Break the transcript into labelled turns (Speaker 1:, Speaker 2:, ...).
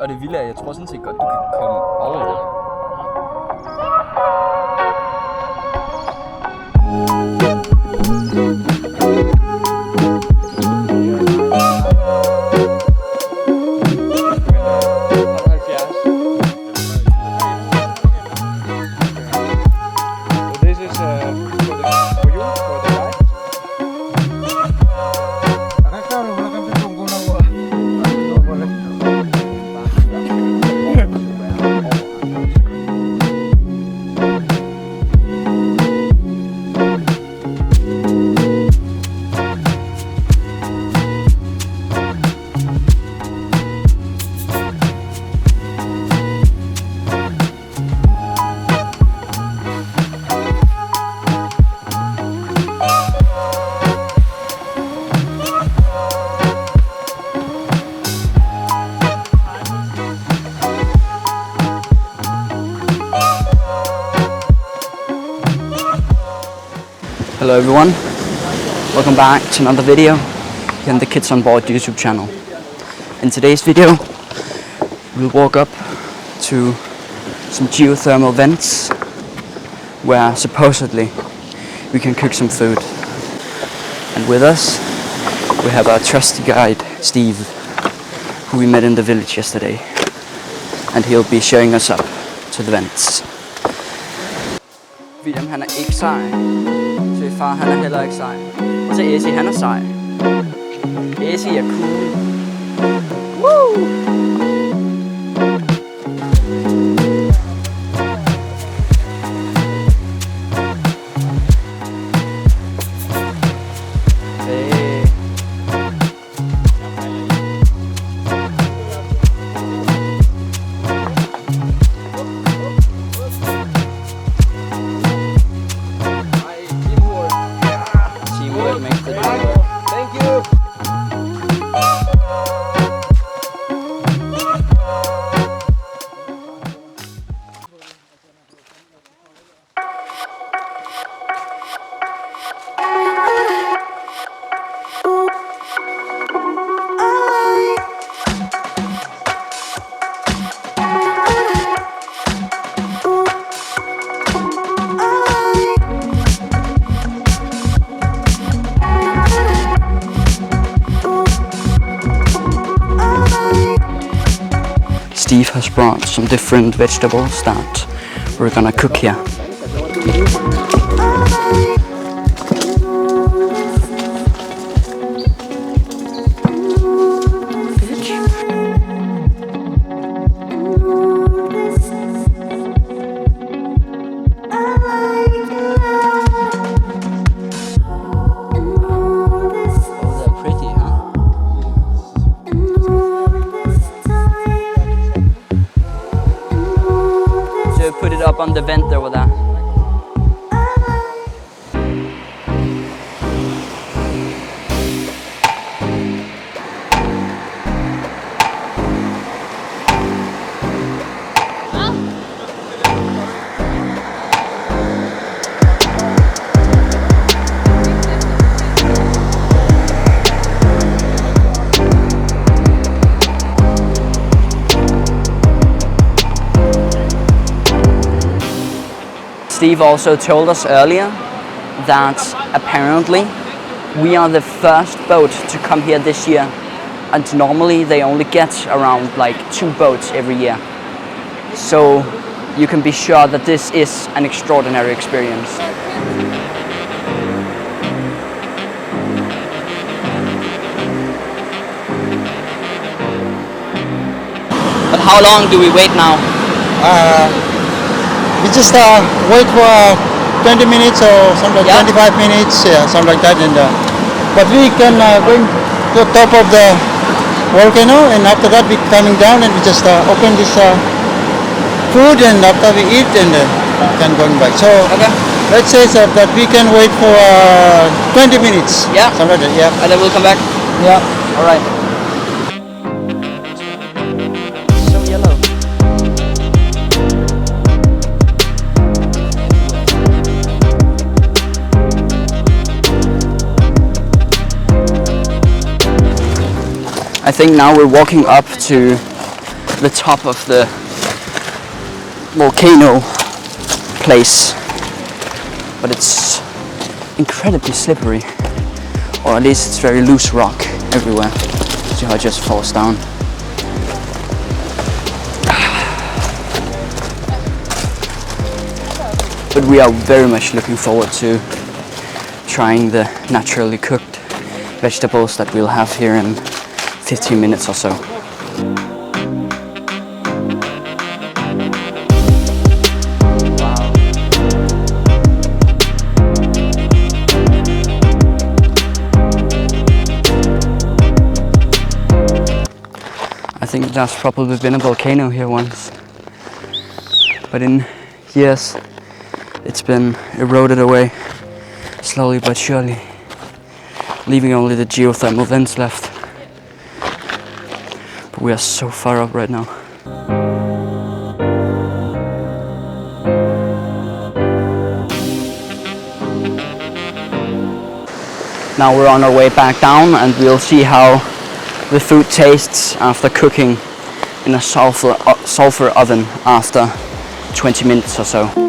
Speaker 1: Og det vilde er, jeg tror sådan set godt, du kan komme over det. Hello everyone, welcome back to another video here on the Kids on Board YouTube channel. In today's video we'll walk up to some geothermal vents where supposedly we can cook some food. And with us we have our trusty guide Steve, who we met in the village yesterday, and he'll be showing us up to the vents. William han er ikke sej. Far han er heller ikke sej. Og så Essie, han er sej. Essie er cool. Woo! Steve has brought some different vegetables that we're gonna cook here. Put it up on the vent over there. Steve also told us earlier that apparently we are the first boat to come here this year, and normally they only get around like 2 boats every year. So you can be sure that this is an extraordinary experience. But how long do we wait now?
Speaker 2: We just wait for 20 minutes or something, 25 minutes, something like that. And but we can go to the top of the volcano, and after that we coming down and we just open this food, and after we eat and can go back. So let's say that we can wait for 20 minutes.
Speaker 1: Yeah.
Speaker 2: Something like that. Yeah.
Speaker 1: And then we'll come back.
Speaker 2: Yeah.
Speaker 1: All right. So yellow. I think now we're walking up to the top of the volcano place, but it's incredibly slippery, or at least it's very loose rock everywhere. See how it just falls down. But we are very much looking forward to trying the naturally cooked vegetables that we'll have here in 15 minutes or so. I think there's probably been a volcano here once, but in years it's been eroded away slowly but surely, leaving only the geothermal vents left. But we are so far up right now. Now we're on our way back down, and we'll see how the food tastes after cooking in a sulfur oven after 20 minutes or so.